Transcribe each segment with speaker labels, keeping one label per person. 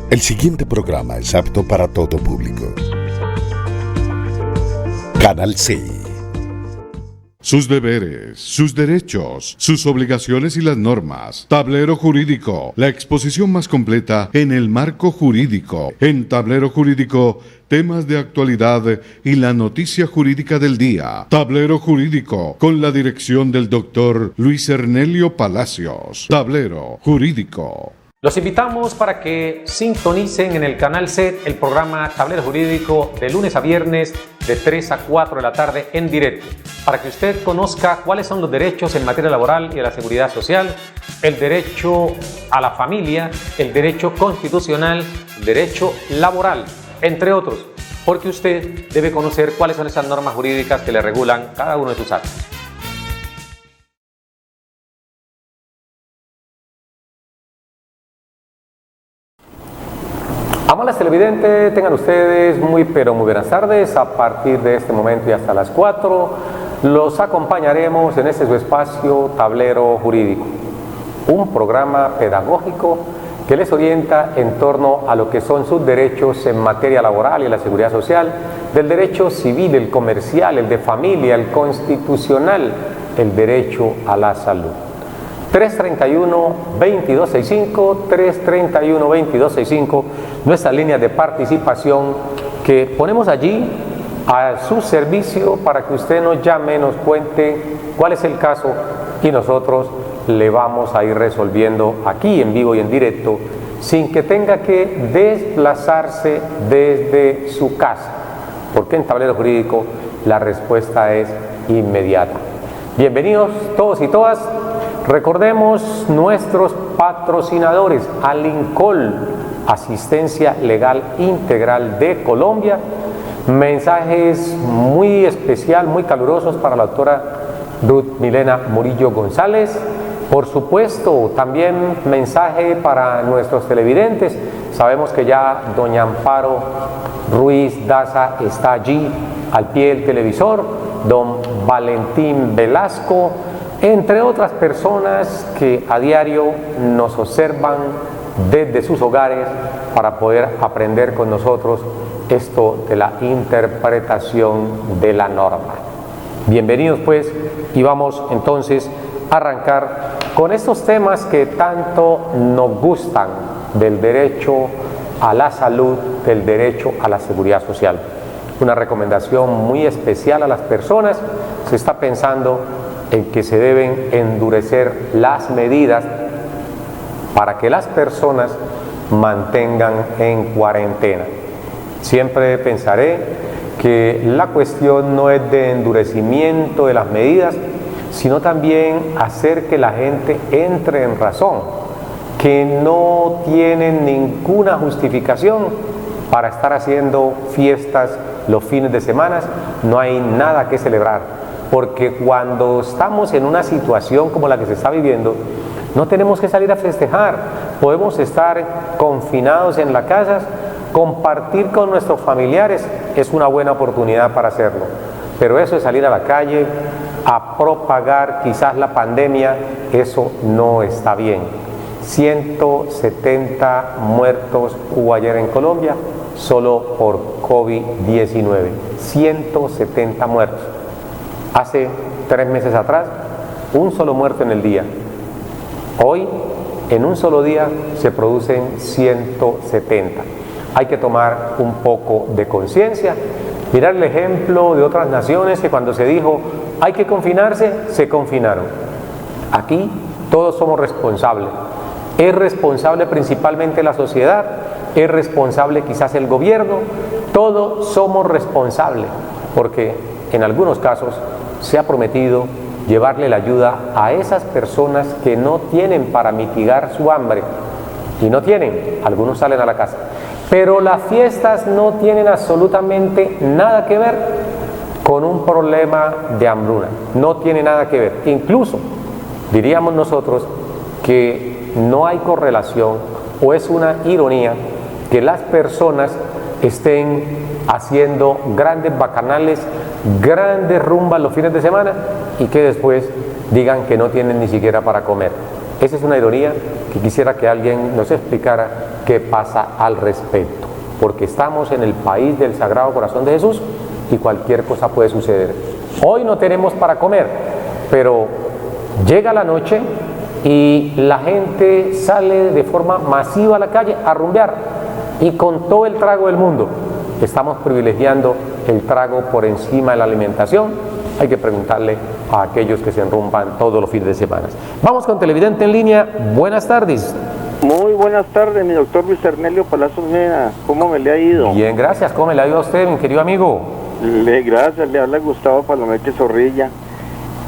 Speaker 1: El siguiente programa es apto para todo público. Canal C.
Speaker 2: Sus deberes, sus derechos, sus obligaciones y las normas. Tablero Jurídico, la exposición más completa en el marco jurídico. En Tablero Jurídico, temas de actualidad y la noticia jurídica del día. Tablero Jurídico, con la dirección del doctor Luis Ernelio Palacios. Tablero Jurídico.
Speaker 3: Los invitamos para que sintonicen en el Canal C el programa Tablero Jurídico de lunes a viernes de 3 a 4 de la tarde en directo, para que usted conozca cuáles son los derechos en materia laboral y de la seguridad social, el derecho a la familia, el derecho constitucional, el derecho laboral, entre otros, porque usted debe conocer cuáles son esas normas jurídicas que le regulan cada uno de sus actos. Amables televidentes, tengan ustedes muy buenas tardes. A partir de este momento y hasta las 4 los acompañaremos en este su espacio Tablero Jurídico, un programa pedagógico que les orienta en torno a lo que son sus derechos en materia laboral y la seguridad social, del derecho civil, el comercial, el de familia, el constitucional, el derecho a la salud. 331-2265, 331-2265, nuestra línea de participación que ponemos allí a su servicio para que usted nos llame, nos cuente cuál es el caso y nosotros le vamos a ir resolviendo aquí en vivo y en directo sin que tenga que desplazarse desde su casa, porque en Tablero Jurídico la respuesta es inmediata. Bienvenidos todos y todas. Recordemos nuestros patrocinadores: Alincol, Asistencia Legal Integral de Colombia. Mensajes muy especial, muy calurosos para la doctora Ruth Milena Murillo González. Por supuesto, también mensaje para nuestros televidentes. Sabemos que ya doña Amparo Ruiz Daza está allí al pie del televisor, don Valentín Velasco, entre otras personas que a diario nos observan desde sus hogares para poder aprender con nosotros esto de la interpretación de la norma. Bienvenidos pues, y vamos entonces a arrancar con estos temas que tanto nos gustan, del derecho a la salud, del derecho a la seguridad social. Una recomendación muy especial a las personas. Se está pensando en que se deben endurecer las medidas para que las personas mantengan en cuarentena. Siempre pensaré que la cuestión no es de endurecimiento de las medidas, sino también hacer que la gente entre en razón, que no tienen ninguna justificación para estar haciendo fiestas los fines de semana. No hay nada que celebrar, porque cuando estamos en una situación como la que se está viviendo, no tenemos que salir a festejar, podemos estar confinados en la casa, compartir con nuestros familiares es una buena oportunidad para hacerlo, pero eso de salir a la calle a propagar quizás la pandemia, eso no está bien. 170 muertos hubo ayer en Colombia solo por COVID-19, 170 muertos. Hace 3 meses atrás, un solo muerto en el día. Hoy, en un solo día, se producen 170. Hay que tomar un poco de conciencia, mirar el ejemplo de otras naciones que cuando se dijo hay que confinarse, se confinaron. Aquí todos somos responsables. Es responsable principalmente la sociedad, es responsable quizás el gobierno, todos somos responsables, porque en algunos casos se ha prometido llevarle la ayuda a esas personas que no tienen para mitigar su hambre, y no tienen, algunos salen a la casa, pero las fiestas no tienen absolutamente nada que ver con un problema de hambruna, no tiene nada que ver. Incluso diríamos nosotros que no hay correlación, o es una ironía que las personas estén haciendo grandes bacanales, grandes rumbas los fines de semana y que después digan que no tienen ni siquiera para comer. Esa es una ironía que quisiera que alguien nos explicara qué pasa al respecto, porque estamos en el país del Sagrado Corazón de Jesús y cualquier cosa puede suceder. Hoy no tenemos para comer, pero llega la noche y la gente sale de forma masiva a la calle a rumbear y con todo el trago del mundo. Estamos privilegiando el trago por encima de la alimentación. Hay que preguntarle a aquellos que se enrumban todos los fines de semana. Vamos con televidente en línea. Buenas tardes.
Speaker 4: Muy buenas tardes, mi doctor Luis Ernelio Palazzo Mena. ¿Cómo me le ha ido?
Speaker 3: Bien, gracias. ¿Cómo me le ha ido a usted, mi querido amigo?
Speaker 4: Gracias, le habla Gustavo Palomeque Zorrilla.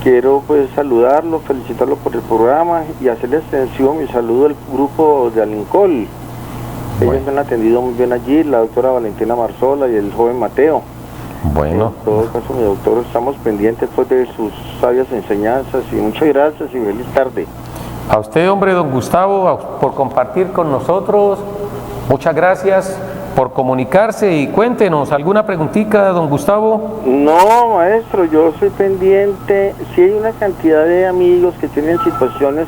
Speaker 4: Quiero pues saludarlo, felicitarlo por el programa y hacerle extensión mi saludo al grupo de Alincol. Ellos me han atendido muy bien allí, la doctora Valentina Marzola y el joven Mateo.
Speaker 3: Bueno.
Speaker 4: En todo caso, mi doctor, estamos pendientes pues de sus sabias enseñanzas y muchas gracias y feliz tarde.
Speaker 3: A usted, hombre, don Gustavo, por compartir con nosotros. Muchas gracias por comunicarse y cuéntenos, ¿alguna preguntita, don Gustavo?
Speaker 4: No, maestro, yo soy pendiente. Sí hay una cantidad de amigos que tienen situaciones,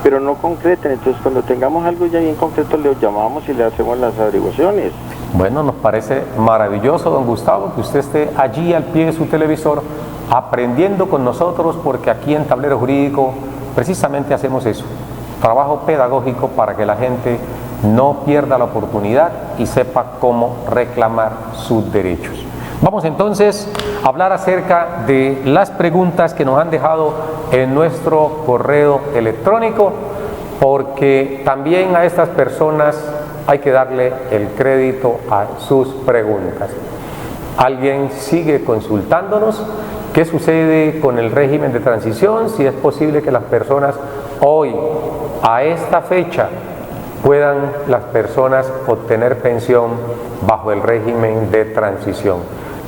Speaker 4: pero no concretan. Entonces, cuando tengamos algo ya bien concreto, le llamamos y le hacemos las averiguaciones.
Speaker 3: Bueno, nos parece maravilloso, don Gustavo, que usted esté allí al pie de su televisor aprendiendo con nosotros, porque aquí en Tablero Jurídico precisamente hacemos eso, trabajo pedagógico para que la gente no pierda la oportunidad y sepa cómo reclamar sus derechos. Vamos entonces a hablar acerca de las preguntas que nos han dejado en nuestro correo electrónico, porque también a estas personas hay que darle el crédito a sus preguntas. Alguien sigue consultándonos qué sucede con el régimen de transición, si es posible que las personas hoy, a esta fecha, puedan las personas obtener pensión bajo el régimen de transición.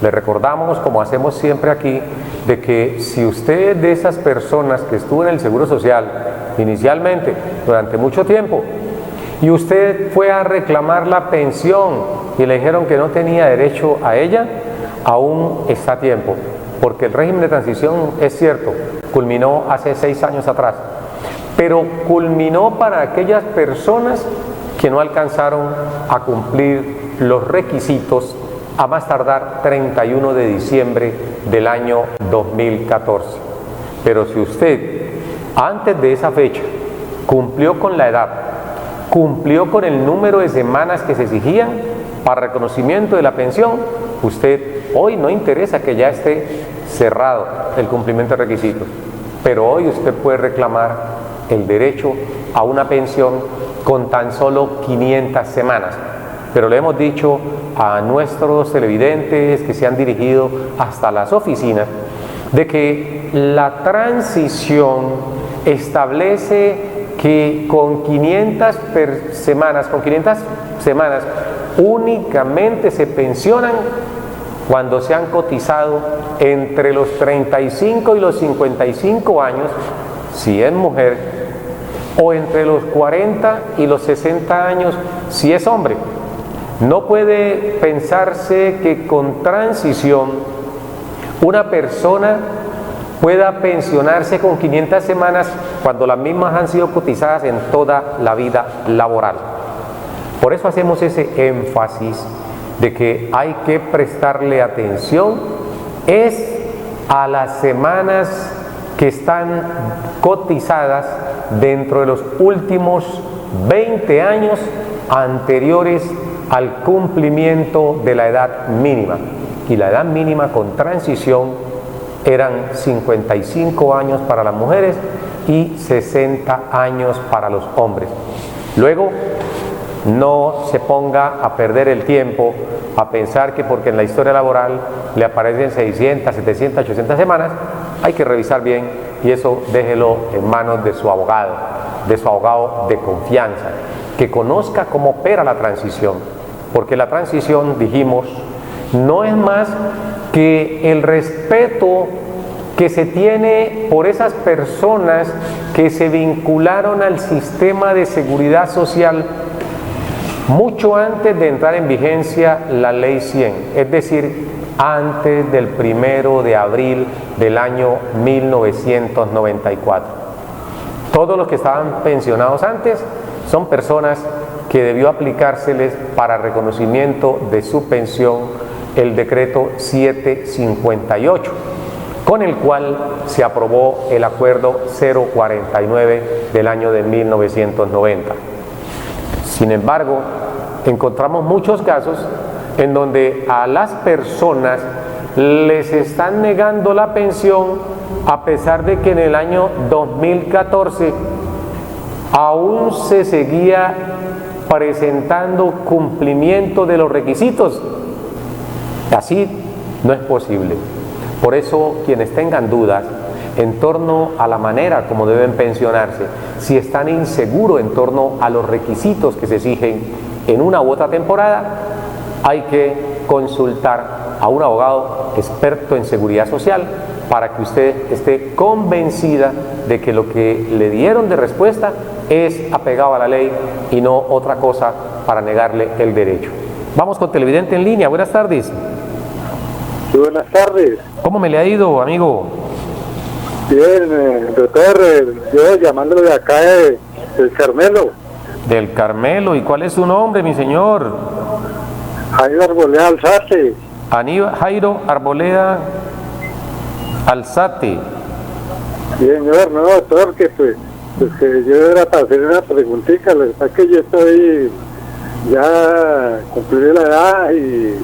Speaker 3: Le recordamos, como hacemos siempre aquí, de que si usted es de esas personas que estuvo en el Seguro Social inicialmente durante mucho tiempo y usted fue a reclamar la pensión y le dijeron que no tenía derecho a ella, aún está a tiempo, porque el régimen de transición, es cierto, culminó hace 6 años atrás, pero culminó para aquellas personas que no alcanzaron a cumplir los requisitos a más tardar 31 de diciembre del año 2014. Pero si usted antes de esa fecha cumplió con la edad, cumplió con el número de semanas que se exigían para reconocimiento de la pensión, usted hoy no interesa que ya esté cerrado el cumplimiento de requisitos, pero hoy usted puede reclamar el derecho a una pensión con tan solo 500 semanas. Pero le hemos dicho a nuestros televidentes que se han dirigido hasta las oficinas de que la transición establece que con 500 semanas únicamente se pensionan cuando se han cotizado entre los 35 y los 55 años, si es mujer, o entre los 40 y los 60 años, si es hombre. No puede pensarse que con transición una persona pueda pensionarse con 500 semanas cuando las mismas han sido cotizadas en toda la vida laboral. Por eso hacemos ese énfasis de que hay que prestarle atención es a las semanas que están cotizadas dentro de los últimos 20 años anteriores al cumplimiento de la edad mínima. Y la edad mínima con transición eran 55 años para las mujeres y 60 años para los hombres. Luego, no se ponga a perder el tiempo a pensar que porque en la historia laboral le aparecen 600, 700, 800 semanas, hay que revisar bien y eso déjelo en manos de su abogado de confianza, que conozca cómo opera la transición, porque la transición, dijimos, no es más que el respeto que se tiene por esas personas que se vincularon al sistema de seguridad social mucho antes de entrar en vigencia la Ley 100, es decir, antes del 1 de abril del año 1994. Todos los que estaban pensionados antes son personas que debió aplicárseles para reconocimiento de su pensión el decreto 758, con el cual se aprobó el acuerdo 049 del año de 1990. Sin embargo, encontramos muchos casos en donde a las personas les están negando la pensión a pesar de que en el año 2014 aún se seguía presentando cumplimiento de los requisitos. Así no es posible. Por eso, quienes tengan dudas en torno a la manera como deben pensionarse, si están inseguros en torno a los requisitos que se exigen en una u otra temporada, hay que consultar a un abogado experto en seguridad social para que usted esté convencida de que lo que le dieron de respuesta es apegado a la ley y no otra cosa para negarle el derecho. Vamos con televidente en línea. Buenas tardes.
Speaker 5: Sí, buenas tardes.
Speaker 3: ¿Cómo me le ha ido, amigo?
Speaker 5: Bien, doctor, yo llamándolo de acá del Carmelo.
Speaker 3: Del Carmelo. ¿Y cuál es su nombre, mi señor?
Speaker 5: Jairo Arboleda Alzate.
Speaker 3: Jairo Arboleda Alzate.
Speaker 5: Bien, señor, no, doctor, que pues que yo era para hacer una preguntita. La verdad que yo estoy ya cumplí la edad y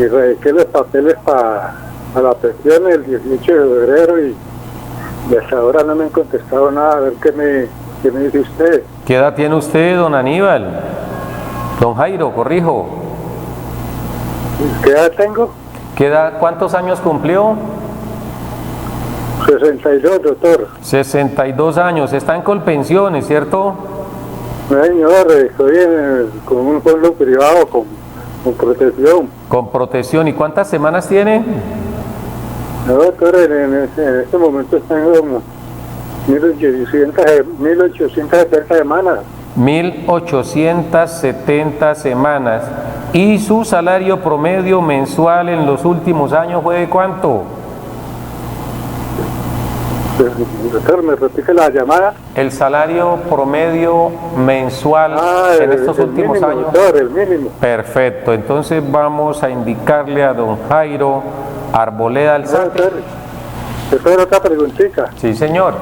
Speaker 5: radiqué los papeles para la pensión el 18 de febrero y hasta ahora no me han contestado nada. A ver qué me dice usted.
Speaker 3: ¿Qué edad tiene usted, don Aníbal? Don Jairo, corrijo.
Speaker 5: ¿Qué edad tengo?
Speaker 3: ¿Cuántos años cumplió?
Speaker 5: 62, doctor.
Speaker 3: 62 años. Está en Colpensiones, ¿cierto?
Speaker 5: No, señor, estoy con un fondo privado con protección.
Speaker 3: Con protección. ¿Y cuántas semanas tiene?
Speaker 5: No, doctor, en este momento tengo como 1870 semanas.
Speaker 3: 1870 semanas. ¿Y su salario promedio mensual en los últimos años fue de cuánto?
Speaker 5: Doctor, ¿me repite la llamada?
Speaker 3: El salario promedio mensual en estos últimos
Speaker 5: mínimo,
Speaker 3: años.
Speaker 5: Doctor, el mínimo.
Speaker 3: Perfecto, entonces vamos a indicarle a don Jairo Arboleda Alzate.
Speaker 5: Doctor, otra preguntita.
Speaker 3: Sí, señor.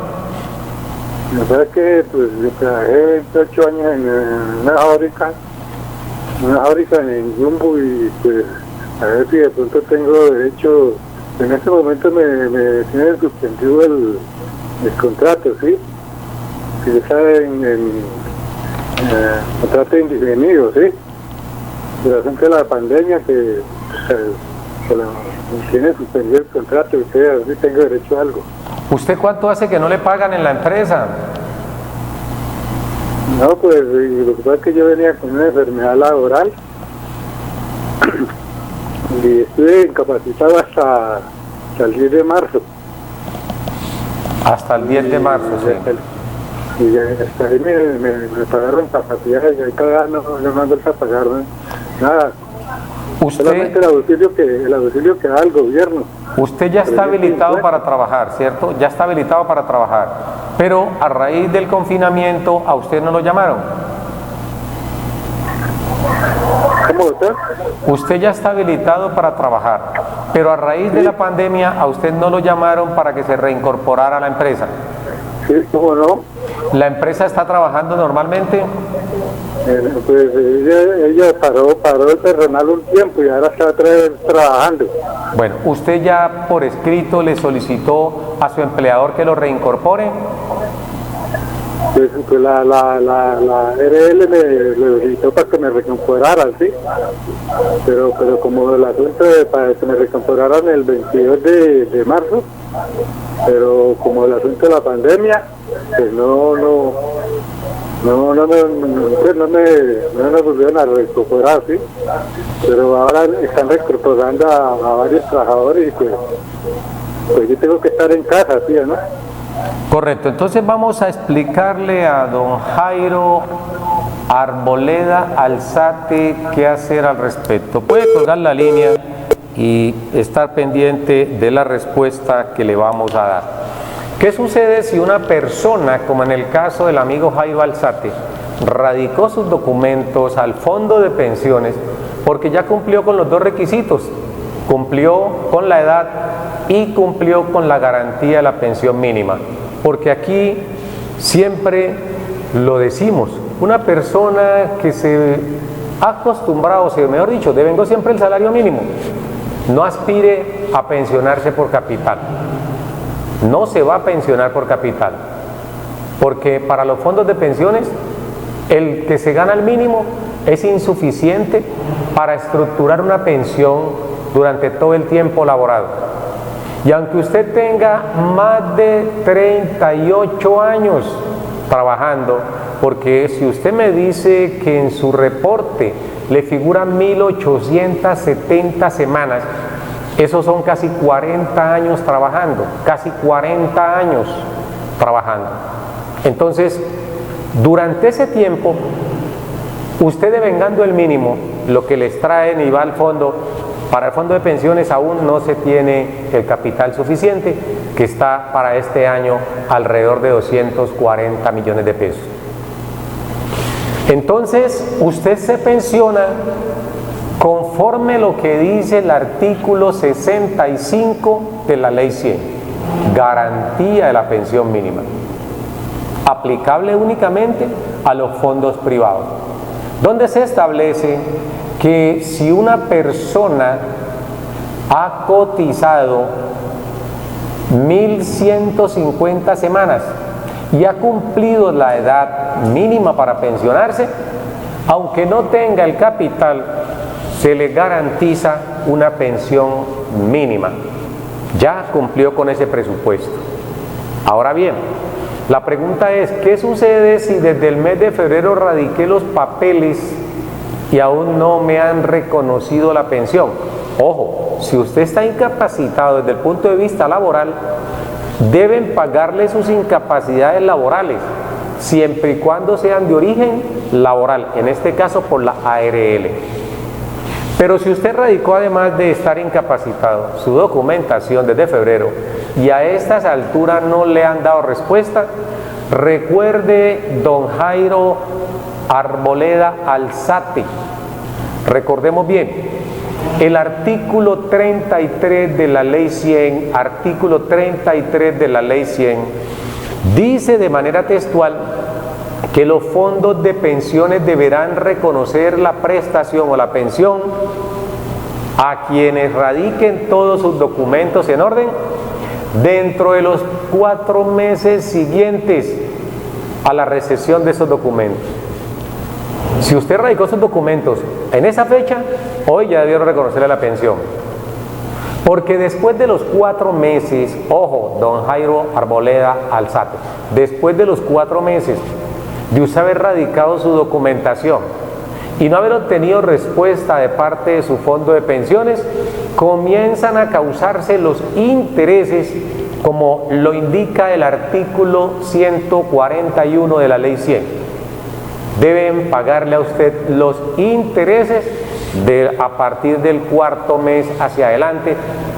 Speaker 5: La verdad es que pues, yo trabajé 28 años en una fábrica en Jumbo y pues a ver si de pronto tengo derecho. En este momento me tiene suspendido el contrato, ¿sí? Si está en contrato indefinido, ¿sí? De la gente de la pandemia que tiene suspendido el contrato, usted a ver si tengo derecho a algo.
Speaker 3: ¿Usted cuánto hace que no le pagan en la empresa?
Speaker 5: No, pues lo que pasa es que yo venía con una enfermedad laboral y estuve incapacitado hasta el 10 de marzo.
Speaker 3: Hasta el 10 de marzo, sí.
Speaker 5: Y hasta ahí me pagaron capacidades y ahí cada no me han vuelto a pagar nada. Solamente el auxilio que da el gobierno.
Speaker 3: Usted ya está habilitado para trabajar, ¿cierto? Ya está habilitado para trabajar. Pero a raíz del confinamiento, ¿a usted no lo llamaron?
Speaker 5: ¿Cómo, doctor?
Speaker 3: Usted ya está habilitado para trabajar, pero a raíz de la pandemia, ¿a usted no lo llamaron para que se reincorporara a la empresa?
Speaker 5: Sí, ¿cómo no?
Speaker 3: ¿La empresa está trabajando normalmente?
Speaker 5: Pues ella paró el personal un tiempo y ahora está otra vez trabajando.
Speaker 3: Bueno, ¿usted ya por escrito le solicitó a su empleador que lo reincorpore?
Speaker 5: Pues la RL me solicitó para que me reincorporaran, ¿sí? Pero como el asunto para que me reincorporaran el 22 de marzo, pero como el asunto de la pandemia, pues no me volvieron a reincorporar, ¿sí? Pero ahora están reincorporando a varios trabajadores y pues yo tengo que estar en casa, ¿sí? ¿No?
Speaker 3: Correcto, entonces vamos a explicarle a don Jairo Arboleda Alzate qué hacer al respecto. Puede colgar la línea y estar pendiente de la respuesta que le vamos a dar. ¿Qué sucede si una persona, como en el caso del amigo Jairo Alzate, radicó sus documentos al fondo de pensiones porque ya cumplió con los dos requisitos? Cumplió con la edad y cumplió con la garantía de la pensión mínima. Porque aquí siempre lo decimos, una persona que se ha acostumbrado, o sea, mejor dicho, devengó siempre el salario mínimo, no aspire a pensionarse por capital. No se va a pensionar por capital, porque para los fondos de pensiones el que se gana el mínimo es insuficiente para estructurar una pensión durante todo el tiempo laborado. Y aunque usted tenga más de 38 años trabajando, porque si usted me dice que en su reporte le figuran 1870 semanas, esos son casi 40 años trabajando, casi 40 años trabajando. Entonces, durante ese tiempo, usted devengando el mínimo, lo que les traen y va al fondo, para el fondo de pensiones aún no se tiene el capital suficiente, que está para este año alrededor de 240 millones de pesos. Entonces, usted se pensiona conforme lo que dice el artículo 65 de la Ley 100, garantía de la pensión mínima, aplicable únicamente a los fondos privados, donde se establece que si una persona ha cotizado 1.150 semanas y ha cumplido la edad mínima para pensionarse, aunque no tenga el capital, se le garantiza una pensión mínima. Ya cumplió con ese presupuesto. Ahora bien, la pregunta es, ¿qué sucede si desde el mes de febrero radiqué los papeles y aún no me han reconocido la pensión? Ojo, si usted está incapacitado desde el punto de vista laboral, deben pagarle sus incapacidades laborales, siempre y cuando sean de origen laboral, en este caso por la ARL. Pero si usted radicó, además de estar incapacitado, su documentación desde febrero y a estas alturas no le han dado respuesta, recuerde don Jairo Arboleda Alzate. Recordemos bien, el artículo 33 de la Ley 100, artículo 33 de la Ley 100, dice de manera textual que los fondos de pensiones deberán reconocer la prestación o la pensión a quienes radiquen todos sus documentos en orden dentro de los 4 meses siguientes a la recepción de esos documentos. Si usted radicó sus documentos en esa fecha, hoy ya debieron reconocerle la pensión. Porque después de los 4 meses, ojo, don Jairo Arboleda Alzate, después de los 4 meses de usted haber radicado su documentación y no haber obtenido respuesta de parte de su fondo de pensiones, comienzan a causarse los intereses, como lo indica el artículo 141 de la Ley 100. Deben pagarle a usted los intereses a partir del 4.º mes hacia adelante,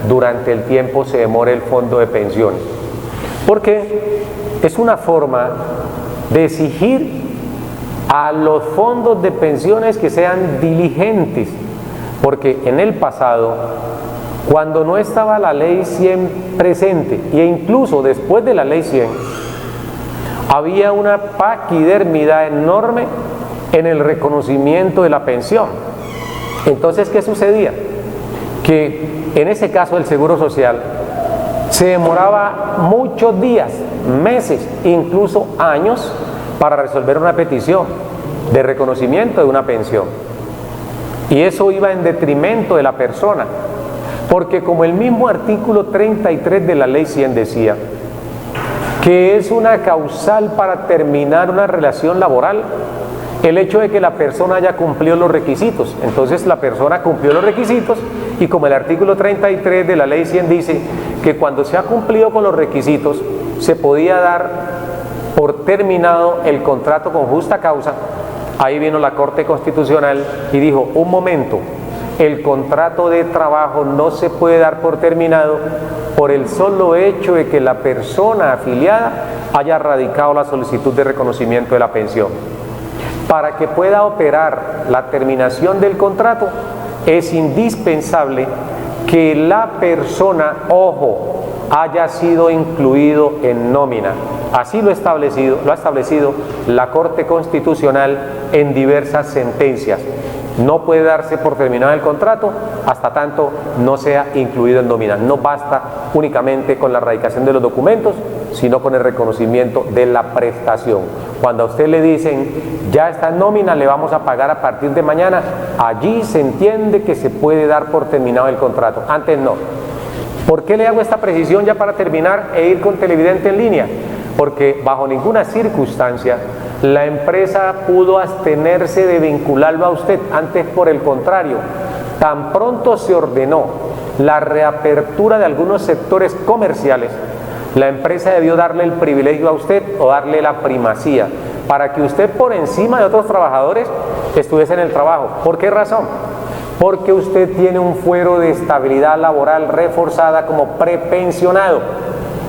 Speaker 3: durante el tiempo se demore el fondo de pensiones. Porque es una forma de exigir a los fondos de pensiones que sean diligentes, porque en el pasado, cuando no estaba la Ley 100 presente, e incluso después de la Ley 100, había una paquidermidad enorme en el reconocimiento de la pensión. Entonces, ¿qué sucedía? Que en ese caso el Seguro Social se demoraba muchos días, meses, incluso años, para resolver una petición de reconocimiento de una pensión. Y eso iba en detrimento de la persona, porque como el mismo artículo 33 de la Ley 100 decía, que es una causal para terminar una relación laboral el hecho de que la persona haya cumplido los requisitos. Entonces la persona cumplió los requisitos, y como el artículo 33 de la Ley 100 dice que cuando se ha cumplido con los requisitos se podía dar por terminado el contrato con justa causa, ahí vino la Corte Constitucional y dijo, un momento, el contrato de trabajo no se puede dar por terminado por el solo hecho de que la persona afiliada haya radicado la solicitud de reconocimiento de la pensión. Para que pueda operar la terminación del contrato, es indispensable que la persona, ojo, haya sido incluido en nómina. Así lo ha establecido la Corte Constitucional en diversas sentencias. No puede darse por terminado el contrato hasta tanto no sea incluido en nómina. No basta únicamente con la radicación de los documentos, sino con el reconocimiento de la prestación. Cuando a usted le dicen, ya está en nómina, le vamos a pagar a partir de mañana, allí se entiende que se puede dar por terminado el contrato. Antes no. ¿Por qué le hago esta precisión ya para terminar e ir con televidente en línea? Porque bajo ninguna circunstancia la empresa pudo abstenerse de vincularlo a usted. Antes, por el contrario, tan pronto se ordenó la reapertura de algunos sectores comerciales, la empresa debió darle el privilegio a usted o darle la primacía para que usted, por encima de otros trabajadores, estuviese en el trabajo. ¿Por qué razón? Porque usted tiene un fuero de estabilidad laboral reforzada como prepensionado.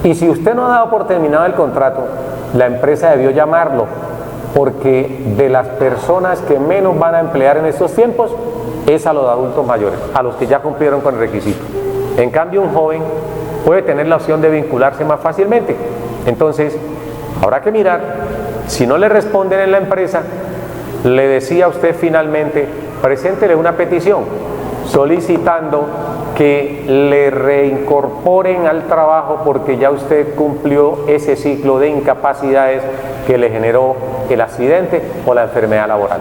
Speaker 3: Y si usted no ha dado por terminado el contrato, la empresa debió llamarlo, porque de las personas que menos van a emplear en estos tiempos es a los adultos mayores, a los que ya cumplieron con el requisito. En cambio, un joven puede tener la opción de vincularse más fácilmente. Entonces, habrá que mirar. Si no le responden en la empresa, le decía a usted finalmente, preséntele una petición solicitando que le reincorporen al trabajo porque ya usted cumplió ese ciclo de incapacidades que le generó el accidente o la enfermedad laboral.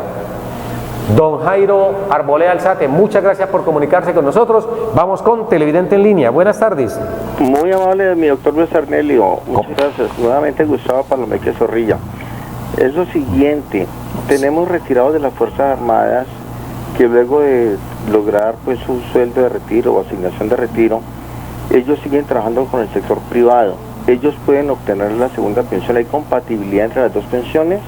Speaker 3: Don Jairo Arboleda Alzate, muchas gracias por comunicarse con nosotros. Vamos con televidente en línea. Buenas tardes.
Speaker 4: Muy amable, mi doctor Luis Arnelio. Muchas gracias. Nuevamente Gustavo Palomeque Zorrilla. Es lo siguiente, tenemos retirados de las Fuerzas Armadas que luego de lograr pues su sueldo de retiro o asignación de retiro, ellos siguen trabajando con el sector privado. Ellos pueden obtener la segunda pensión. ¿Hay compatibilidad entre las dos pensiones?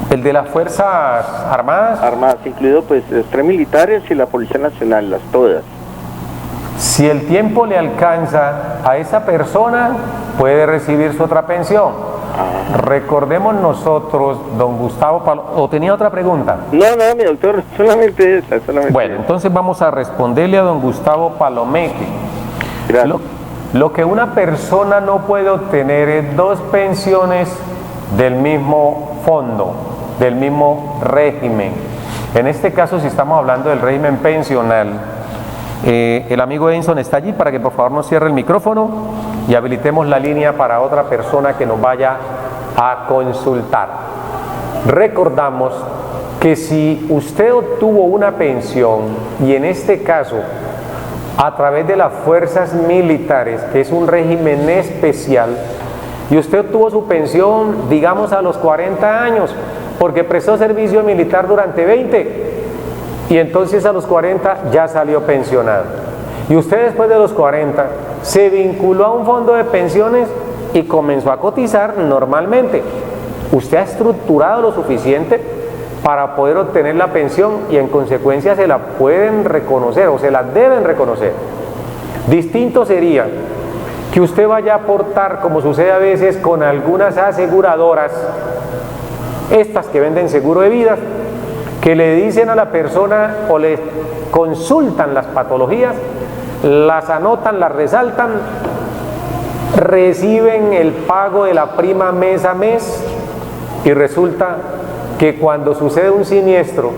Speaker 3: ¿El de las Fuerzas Armadas?
Speaker 4: Armadas, incluido pues los 3 militares y la Policía Nacional, las todas.
Speaker 3: Si el tiempo le alcanza a esa persona, puede recibir su otra pensión. Recordemos nosotros, don Gustavo ¿o tenía otra pregunta?
Speaker 4: No, mi doctor, solamente esa.
Speaker 3: Bueno, entonces vamos a responderle a don Gustavo Palomeque.
Speaker 4: Gracias.
Speaker 3: Lo que una persona no puede obtener es 2 pensiones del mismo fondo, del mismo régimen. En este caso, si estamos hablando del régimen pensional, el amigo Edison está allí para que por favor nos cierre el micrófono y habilitemos la línea para otra persona que nos vaya a consultar. Recordamos que si usted obtuvo una pensión y en este caso a través de las fuerzas militares, que es un régimen especial, y usted obtuvo su pensión, digamos, a los 40 años, porque prestó servicio militar durante 20, y entonces a los 40 ya salió pensionado. Y usted después de los 40 se vinculó a un fondo de pensiones y comenzó a cotizar normalmente. Usted ha estructurado lo suficiente para poder obtener la pensión y en consecuencia se la pueden reconocer o se la deben reconocer. Distinto sería que usted vaya a aportar, como sucede a veces con algunas aseguradoras, estas que venden seguro de vida, que le dicen a la persona o le consultan las patologías, las anotan, las resaltan, reciben el pago de la prima mes a mes y resulta que cuando sucede un siniestro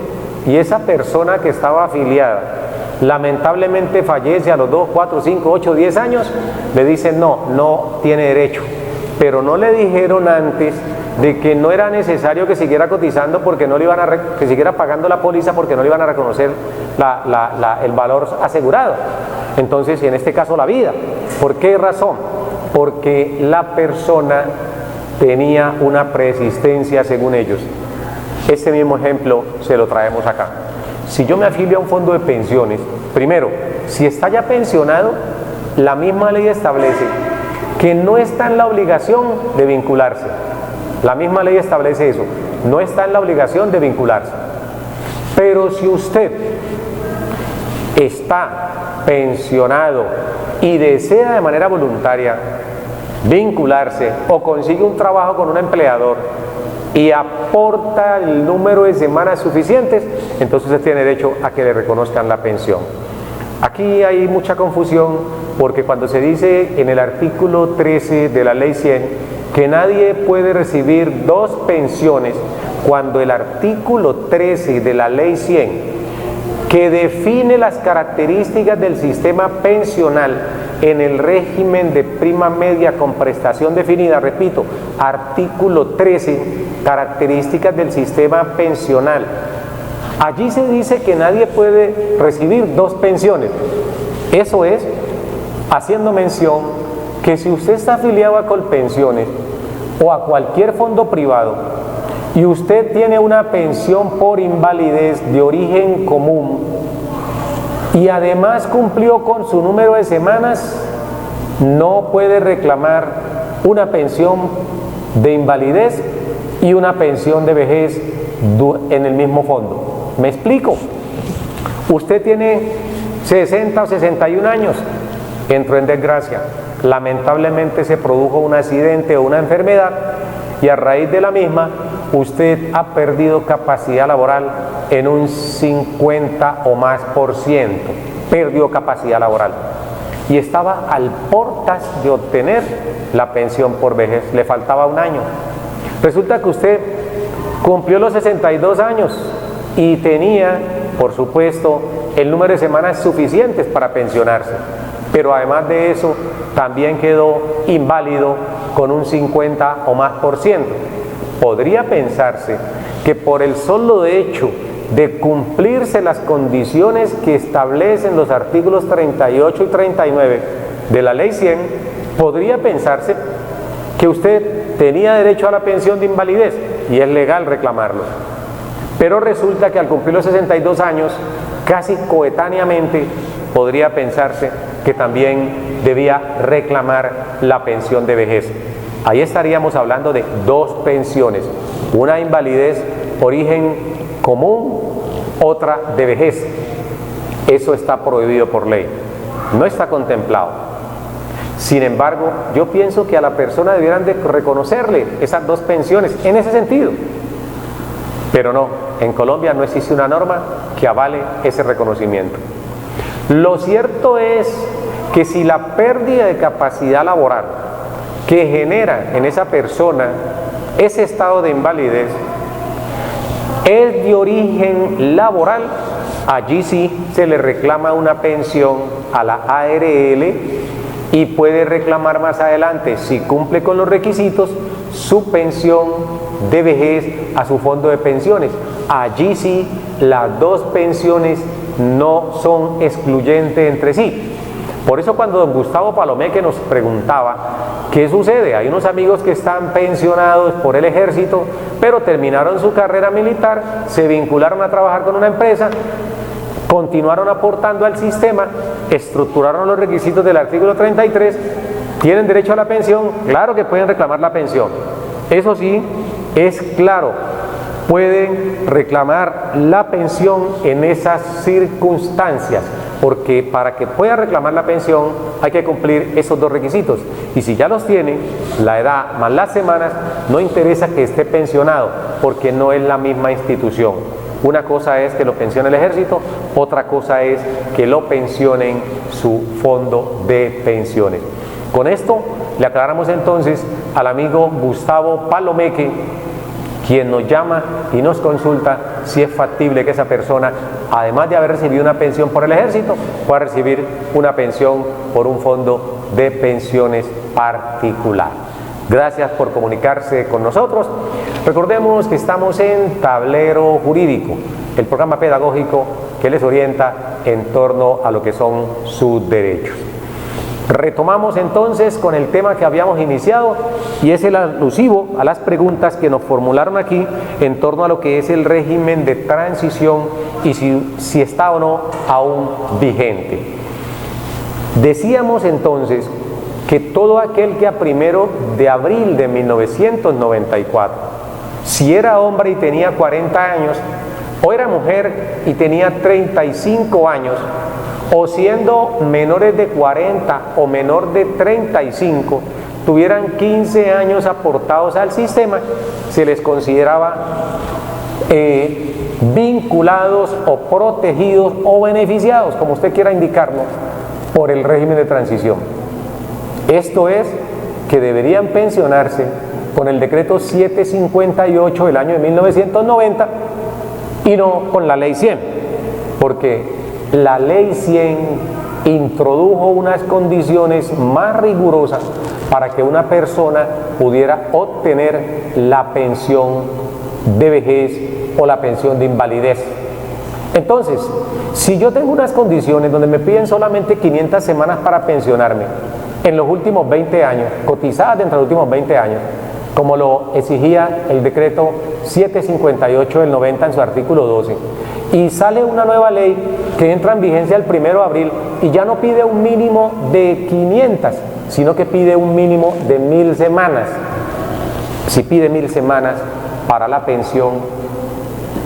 Speaker 3: y esa persona que estaba afiliada lamentablemente fallece a los 2, 4, 5, 8, 10 años, le dicen no tiene derecho, pero no le dijeron antes de que no era necesario que siguiera cotizando porque no le iban que siguiera pagando la póliza porque no le iban a reconocer el valor asegurado. Entonces, en este caso la vida. ¿Por qué razón? Porque la persona tenía una preexistencia según ellos. Este mismo ejemplo se lo traemos acá. Si yo me afilio a un fondo de pensiones, primero, si está ya pensionado, la misma ley establece que no está en la obligación de vincularse. La misma ley establece eso, no está en la obligación de vincularse. Pero si usted está pensionado y desea de manera voluntaria vincularse o consigue un trabajo con un empleador y aporta el número de semanas suficientes, entonces usted tiene derecho a que le reconozcan la pensión. Aquí hay mucha confusión porque cuando se dice en el artículo 13 de la Ley 100 que nadie puede recibir dos pensiones, cuando el artículo 13 de la Ley 100 que define las características del sistema pensional en el régimen de prima media con prestación definida, repito, artículo 13, características del sistema pensional. Allí se dice que nadie puede recibir dos pensiones. Eso es haciendo mención que si usted está afiliado a Colpensiones o a cualquier fondo privado y usted tiene una pensión por invalidez de origen común y además cumplió con su número de semanas, no puede reclamar una pensión de invalidez y una pensión de vejez en el mismo fondo. ¿Me explico? Usted tiene 60 o 61 años, entró en desgracia, lamentablemente se produjo un accidente o una enfermedad y a raíz de la misma usted ha perdido capacidad laboral en un 50 o más por ciento, perdió capacidad laboral y estaba al portas de obtener la pensión por vejez, le faltaba un año. Resulta que usted cumplió los 62 años y tenía, por supuesto, el número de semanas suficientes para pensionarse, pero además de eso también quedó inválido con un 50 o más por ciento. Podría pensarse que por el solo hecho de cumplirse las condiciones que establecen los artículos 38 y 39 de la Ley 100, podría pensarse que usted tenía derecho a la pensión de invalidez y es legal reclamarlo. Pero resulta que al cumplir los 62 años, casi coetáneamente, podría pensarse que también debía reclamar la pensión de vejez. Ahí estaríamos hablando de dos pensiones, una invalidez origen común, otra de vejez. Eso está prohibido por ley, no está contemplado. Sin embargo, yo pienso que a la persona debieran de reconocerle esas dos pensiones en ese sentido. Pero no, en Colombia no existe una norma que avale ese reconocimiento. Lo cierto es que si la pérdida de capacidad laboral que genera en esa persona ese estado de invalidez es de origen laboral, allí sí se le reclama una pensión a la ARL y puede reclamar más adelante, si cumple con los requisitos, su pensión de vejez a su fondo de pensiones. Allí sí las dos pensiones no son excluyentes entre sí. Por eso cuando don Gustavo Palomeque nos preguntaba ¿qué sucede? Hay unos amigos que están pensionados por el ejército, pero terminaron su carrera militar, se vincularon a trabajar con una empresa, continuaron aportando al sistema, estructuraron los requisitos del artículo 33, ¿tienen derecho a la pensión? Claro que pueden reclamar la pensión. Eso sí, es claro, pueden reclamar la pensión en esas circunstancias, porque para que pueda reclamar la pensión hay que cumplir esos dos requisitos, y si ya los tiene, la edad más las semanas, no interesa que esté pensionado, porque no es la misma institución. Una cosa es que lo pensione el ejército, otra cosa es que lo pensionen su fondo de pensiones. Con esto le aclaramos entonces al amigo Gustavo Palomeque, quien nos llama y nos consulta si es factible que esa persona, además de haber recibido una pensión por el ejército, pueda recibir una pensión por un fondo de pensiones particular. Gracias por comunicarse con nosotros. Recordemos que estamos en Tablero Jurídico, el programa pedagógico que les orienta en torno a lo que son sus derechos. Retomamos entonces con el tema que habíamos iniciado, y es el alusivo a las preguntas que nos formularon aquí en torno a lo que es el régimen de transición y si está o no aún vigente. Decíamos entonces que todo aquel que a 1 de abril de 1994, si era hombre y tenía 40 años, o era mujer y tenía 35 años, o siendo menores de 40 o menor de 35, tuvieran 15 años aportados al sistema, se les consideraba vinculados o protegidos o beneficiados, como usted quiera indicarlo, por el régimen de transición. Esto es, que deberían pensionarse con el decreto 758 del año de 1990 y no con la ley 100, porque la ley 100 introdujo unas condiciones más rigurosas para que una persona pudiera obtener la pensión de vejez o la pensión de invalidez. Entonces, si yo tengo unas condiciones donde me piden solamente 500 semanas para pensionarme en los últimos 20 años, cotizadas dentro de los últimos 20 años, como lo exigía el decreto 758 del 90 en su artículo 12, y sale una nueva ley que entra en vigencia el 1 de abril y ya no pide un mínimo de 500, sino que pide un mínimo de 1000 semanas. Si pide 1000 semanas para la pensión,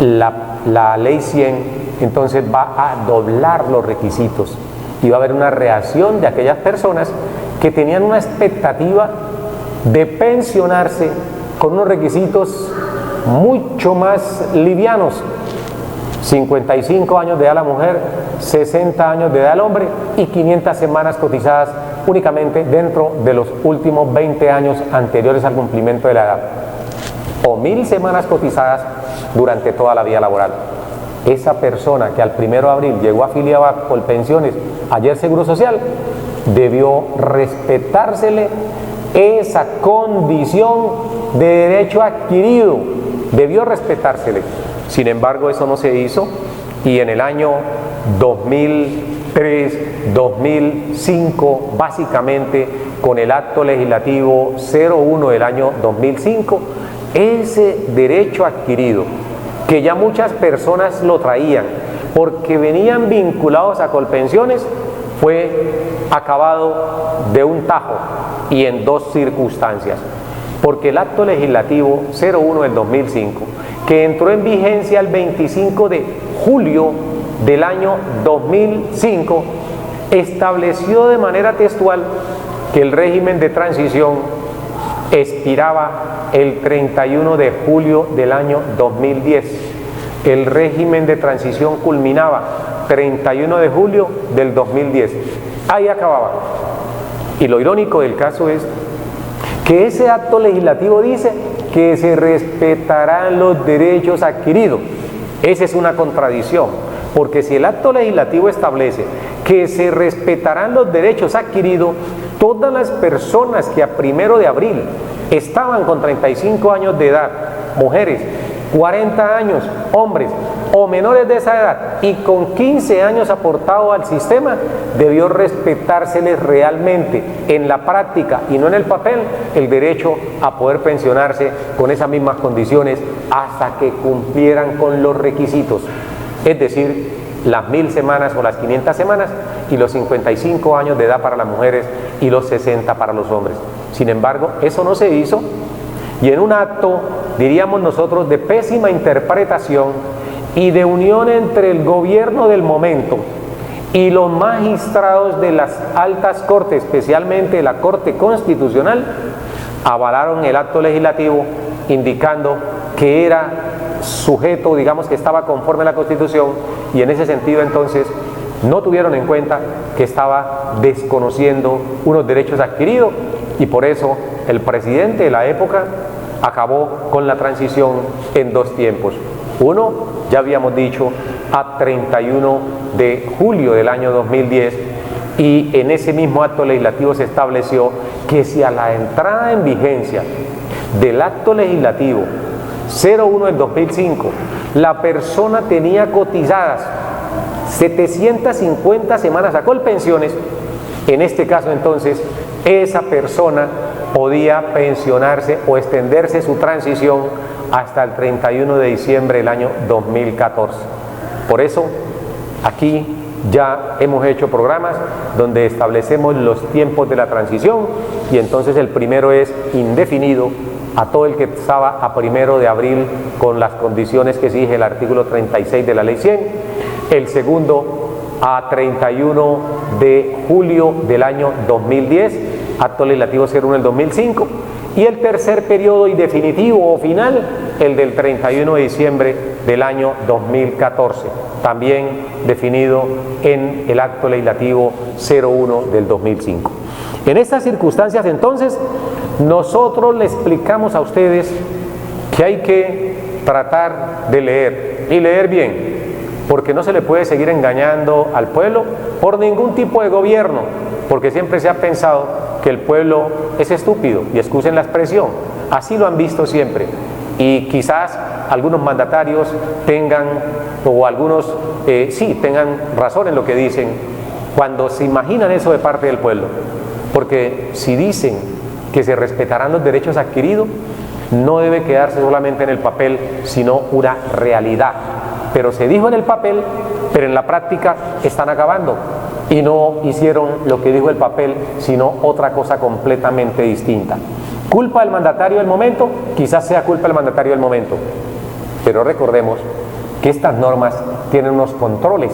Speaker 3: la ley 100 entonces va a doblar los requisitos y va a haber una reacción de aquellas personas que tenían una expectativa de pensionarse con unos requisitos mucho más livianos: 55 años de edad la mujer, 60 años de edad el hombre y 500 semanas cotizadas únicamente dentro de los últimos 20 años anteriores al cumplimiento de la edad, o 1000 semanas cotizadas durante toda la vida laboral. Esa persona que al 1 de abril llegó afiliada a Colpensiones, ayer Seguro Social, debió respetársele esa condición de derecho adquirido, debió respetársele. Sin embargo, eso no se hizo, y en el año 2003, 2005, básicamente con el acto legislativo 01 del año 2005, ese derecho adquirido, que ya muchas personas lo traían porque venían vinculados a Colpensiones, fue acabado de un tajo y en dos circunstancias. Porque el acto legislativo 01 del 2005, que entró en vigencia el 25 de julio del año 2005, estableció de manera textual que el régimen de transición expiraba el 31 de julio del año 2010. El régimen de transición culminaba 31 de julio del 2010. Ahí acababa. Y lo irónico del caso es que ese acto legislativo dice que se respetarán los derechos adquiridos. Esa es una contradicción, porque si el acto legislativo establece que se respetarán los derechos adquiridos, todas las personas que a 1 de abril estaban con 35 años de edad, mujeres, 40 años, hombres o menores de esa edad, y con 15 años aportado al sistema, debió respetárseles realmente en la práctica y no en el papel el derecho a poder pensionarse con esas mismas condiciones hasta que cumplieran con los requisitos, es decir, las 1000 semanas o las 500 semanas y los 55 años de edad para las mujeres y los 60 para los hombres. Sin embargo, eso no se hizo, y en un acto, diríamos nosotros, de pésima interpretación y de unión entre el gobierno del momento y los magistrados de las altas cortes, especialmente la Corte Constitucional, avalaron el acto legislativo indicando que era sujeto, digamos que estaba conforme a la Constitución, y en ese sentido entonces no tuvieron en cuenta que estaba desconociendo unos derechos adquiridos, y por eso el presidente de la época acabó con la transición en dos tiempos. Uno, ya habíamos dicho, a 31 de julio del año 2010, y en ese mismo acto legislativo se estableció que si a la entrada en vigencia del acto legislativo 01 del 2005 la persona tenía cotizadas 750 semanas a Colpensiones, en este caso entonces esa persona podía pensionarse o extenderse su transición hasta el 31 de diciembre del año 2014. Por eso, aquí ya hemos hecho programas donde establecemos los tiempos de la transición, y entonces el primero es indefinido a todo el que estaba a 1 de abril con las condiciones que exige el artículo 36 de la Ley 100. El segundo a 31 de julio del año 2010, acto legislativo 01 del 2005, y el tercer periodo y definitivo o final, el del 31 de diciembre del año 2014, también definido en el acto legislativo 01 del 2005. En estas circunstancias, entonces, nosotros le explicamos a ustedes que hay que tratar de leer, y leer bien, porque no se le puede seguir engañando al pueblo por ningún tipo de gobierno, porque siempre se ha pensado que el pueblo es estúpido, y excusen la expresión, así lo han visto siempre, y quizás algunos mandatarios tengan, o algunos sí, tengan razón en lo que dicen, cuando se imaginan eso de parte del pueblo, porque si dicen que se respetarán los derechos adquiridos, no debe quedarse solamente en el papel, sino una realidad. Pero se dijo en el papel, pero en la práctica están acabando, y no hicieron lo que dijo el papel, sino otra cosa completamente distinta. ¿Culpa del mandatario del momento? Quizás sea culpa del mandatario del momento, pero recordemos que estas normas tienen unos controles,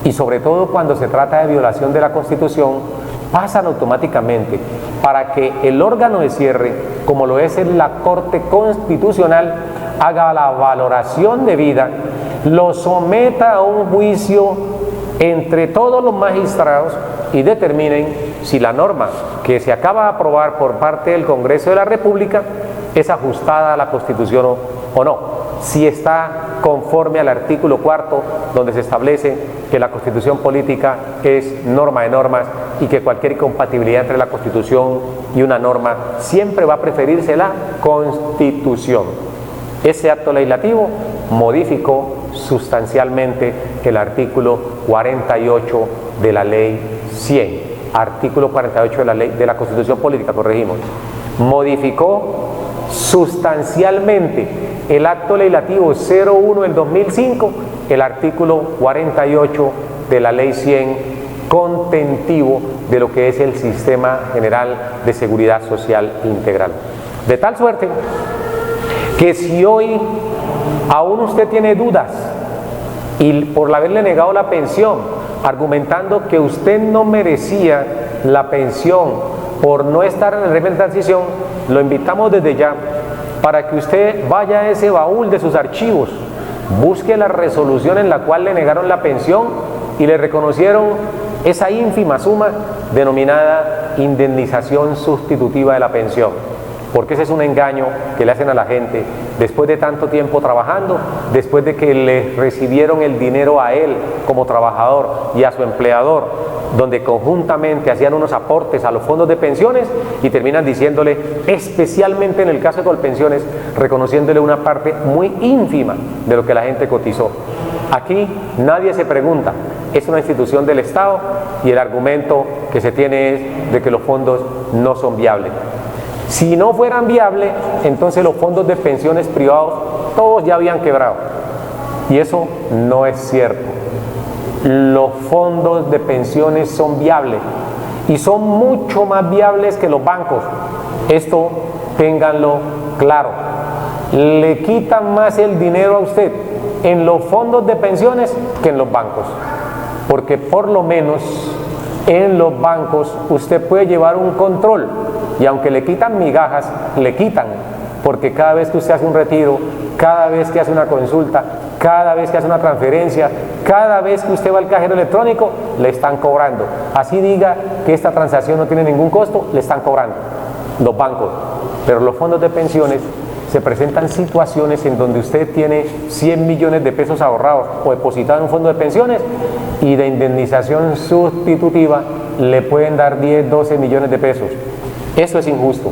Speaker 3: y sobre todo cuando se trata de violación de la Constitución, pasan automáticamente para que el órgano de cierre, como lo es la Corte Constitucional, haga la valoración debida, lo someta a un juicio entre todos los magistrados y determinen si la norma que se acaba de aprobar por parte del Congreso de la República es ajustada a la Constitución o no, si está conforme al artículo 4, donde se establece que la Constitución política es norma de normas y que cualquier incompatibilidad entre la Constitución y una norma siempre va a preferirse la Constitución. Ese acto legislativo modificó sustancialmente el artículo 48 de la ley 100, artículo 48 de la ley de la Constitución política, corregimos, modificó sustancialmente el acto legislativo 01 del 2005, el artículo 48 de la ley 100, contentivo de lo que es el Sistema General de Seguridad Social Integral. De tal suerte que si hoy aún usted tiene dudas y por haberle negado la pensión, argumentando que usted no merecía la pensión por no estar en el régimen de transición, lo invitamos desde ya para que usted vaya a ese baúl de sus archivos, busque la resolución en la cual le negaron la pensión y le reconocieron esa ínfima suma denominada indemnización sustitutiva de la pensión, porque ese es un engaño que le hacen a la gente después de tanto tiempo trabajando, después de que le recibieron el dinero a él como trabajador y a su empleador, donde conjuntamente hacían unos aportes a los fondos de pensiones y terminan diciéndole, especialmente en el caso de Colpensiones, reconociéndole una parte muy ínfima de lo que la gente cotizó. Aquí nadie se pregunta, es una institución del Estado y el argumento que se tiene es de que los fondos no son viables. Si no fueran viables, entonces los fondos de pensiones privados todos ya habían quebrado, y eso no es cierto. Los fondos de pensiones son viables y son mucho más viables que los bancos. Esto ténganlo claro. Le quitan más el dinero a usted en los fondos de pensiones que en los bancos, porque por lo menos en los bancos usted puede llevar un control, y aunque le quitan migajas, le quitan, porque cada vez que usted hace un retiro, cada vez que hace una consulta, cada vez que hace una transferencia, cada vez que usted va al cajero electrónico, le están cobrando. Así diga que esta transacción no tiene ningún costo, le están cobrando los bancos. Pero los fondos de pensiones se presentan situaciones en donde usted tiene 100 millones de pesos ahorrados o depositados en un fondo de pensiones y de indemnización sustitutiva le pueden dar 10, 12 millones de pesos. Eso es injusto.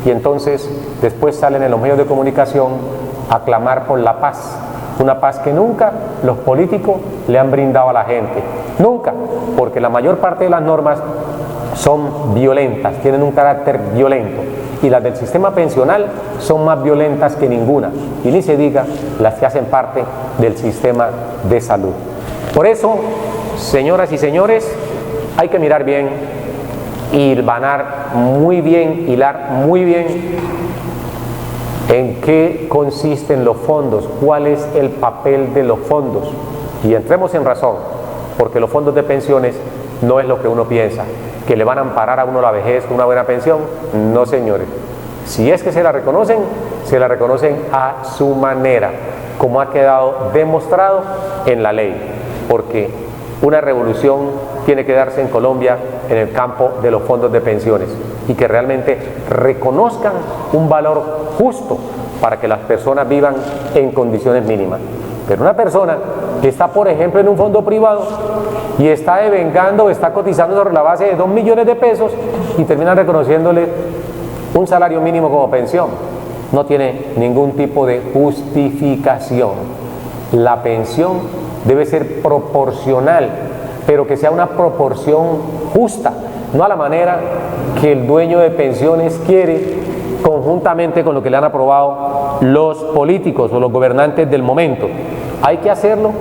Speaker 3: Y entonces después salen en los medios de comunicación a clamar por la paz. Una paz que nunca los políticos le han brindado a la gente. Nunca, porque la mayor parte de las normas son violentas, tienen un carácter violento. Y las del sistema pensional son más violentas que ninguna. Y ni se diga las que hacen parte del sistema de salud. Por eso, señoras y señores, hay que mirar bien, hilvanar muy bien, hilar muy bien en qué consisten los fondos, cuál es el papel de los fondos. Y entremos en razón. porque los fondos de pensiones no es lo que uno piensa, que le van a amparar a uno la vejez con una buena pensión. No, señores. Si es que se la reconocen a su manera, como ha quedado demostrado en la ley, porque una revolución tiene que darse en Colombia en el campo de los fondos de pensiones y que realmente reconozcan un valor justo para que las personas vivan en condiciones mínimas. Pero una persona que está, por ejemplo, en un fondo privado y está devengando, está cotizando sobre la base de 2 millones de pesos y terminan reconociéndole un salario mínimo como pensión, no tiene ningún tipo de justificación. La pensión debe ser proporcional, pero que sea una proporción justa, no a la manera que el dueño de pensiones quiere, conjuntamente con lo que le han aprobado los políticos o los gobernantes del momento. Hay que hacerlo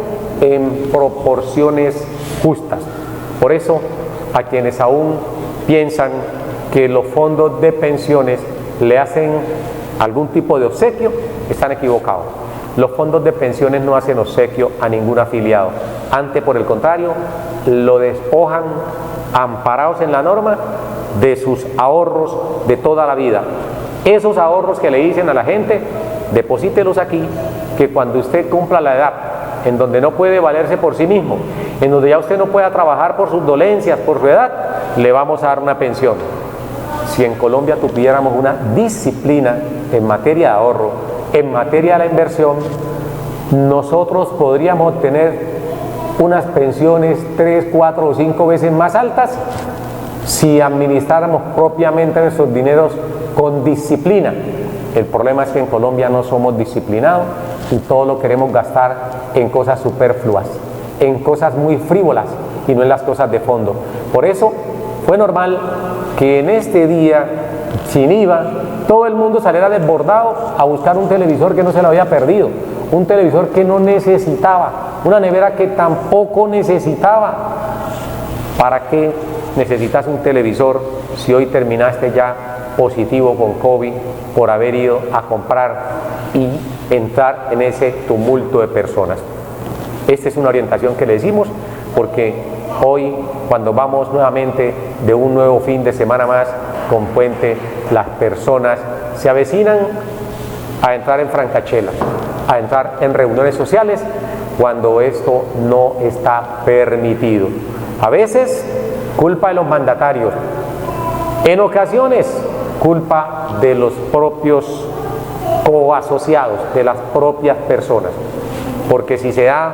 Speaker 3: en proporciones justas. Por eso, a quienes aún piensan que los fondos de pensiones le hacen algún tipo de obsequio, están equivocados. Los fondos de pensiones no hacen obsequio a ningún afiliado. Antes, por el contrario, lo despojan, amparados en la norma, de sus ahorros de toda la vida. Esos ahorros que le dicen a la gente, deposítelos aquí, que cuando usted cumpla la edad, en donde no puede valerse por sí mismo, en donde ya usted no pueda trabajar por sus dolencias, por su edad, le vamos a dar una pensión. Si en Colombia tuviéramos una disciplina en materia de ahorro, en materia de la inversión, nosotros podríamos obtener unas pensiones 3, 4 o 5 veces más altas si administráramos propiamente nuestros dineros con disciplina. El problema es que en Colombia no somos disciplinados y todo lo queremos gastar en cosas superfluas, en cosas muy frívolas y no en las cosas de fondo. Por eso fue normal que en este día, sin IVA, todo el mundo saliera desbordado a buscar un televisor que no se lo había perdido, un televisor que no necesitaba, una nevera que tampoco necesitaba. ¿Para qué necesitas un televisor si hoy terminaste ya positivo con COVID por haber ido a comprar y entrar en ese tumulto de personas? Esta es una orientación que le decimos porque hoy, cuando vamos nuevamente de un nuevo fin de semana más con puente, las personas se avecinan a entrar en francachela, a entrar en reuniones sociales cuando esto no está permitido. A veces, culpa de los mandatarios. En ocasiones, culpa de los propios coasociados, de las propias personas. Porque si se da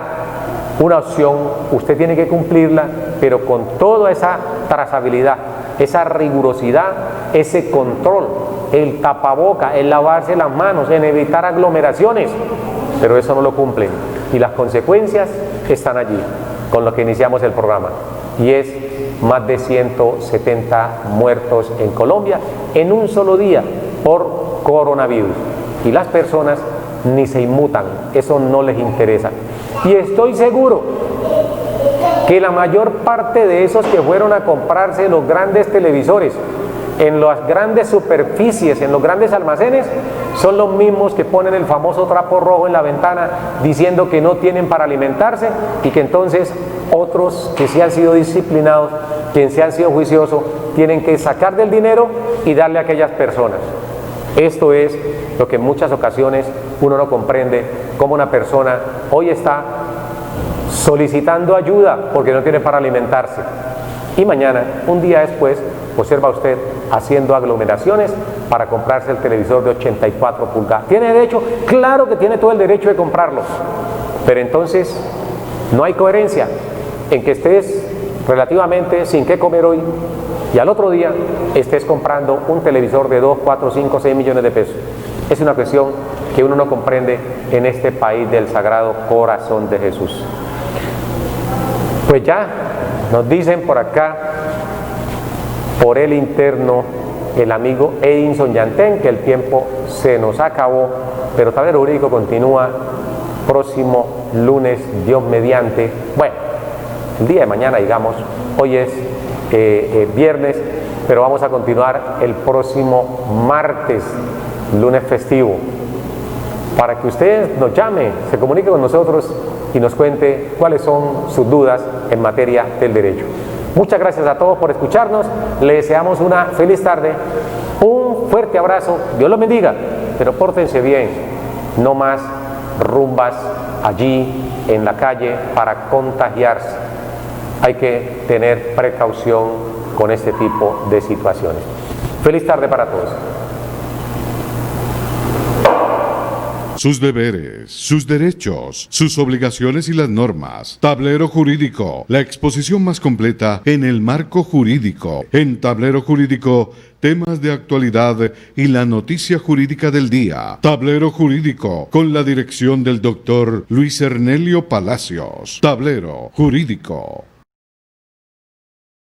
Speaker 3: una opción, usted tiene que cumplirla, pero con toda esa trazabilidad, esa rigurosidad, ese control, el tapaboca, el lavarse las manos, en evitar aglomeraciones, pero eso no lo cumplen. Y las consecuencias están allí, con lo que iniciamos el programa. Y es más de 170 muertos en Colombia en un solo día por coronavirus. Y las personas ni se inmutan, eso no les interesa. Y estoy seguro que la mayor parte de esos que fueron a comprarse los grandes televisores en las grandes superficies, en los grandes almacenes, son los mismos que ponen el famoso trapo rojo en la ventana diciendo que no tienen para alimentarse y que entonces otros que sí han sido disciplinados, quienes sí han sido juiciosos, tienen que sacar del dinero y darle a aquellas personas. Esto es lo que en muchas ocasiones uno no comprende, cómo una persona hoy está solicitando ayuda porque no tiene para alimentarse y mañana, un día después, observa usted haciendo aglomeraciones para comprarse el televisor de 84 pulgadas. ¿Tiene derecho? Claro que tiene todo el derecho de comprarlo, pero entonces no hay coherencia en que estés relativamente sin qué comer hoy y al otro día estés comprando un televisor de 2, 4, 5, 6 millones de pesos. Es una cuestión que uno no comprende en este país del Sagrado Corazón de Jesús. Pues ya nos dicen por acá, por el interno, el amigo Edinson Yantén, que el tiempo se nos acabó, pero Tablero Jurídico continúa próximo lunes, Dios mediante. Bueno, el día de mañana, digamos, hoy es viernes, pero vamos a continuar el próximo martes, lunes festivo, para que usted nos llame, se comunique con nosotros y nos cuente cuáles son sus dudas en materia del derecho. Muchas gracias a todos por escucharnos, le deseamos una feliz tarde, un fuerte abrazo, Dios los bendiga, pero pórtense bien, no más rumbas allí en la calle para contagiarse. Hay que tener precaución con este tipo de situaciones. Feliz tarde para todos.
Speaker 2: Sus deberes, sus derechos, sus obligaciones y las normas. Tablero Jurídico, la exposición más completa en el marco jurídico. En Tablero Jurídico, temas de actualidad y la noticia jurídica del día. Tablero Jurídico, con la dirección del doctor Luis Ernelio Palacios. Tablero Jurídico.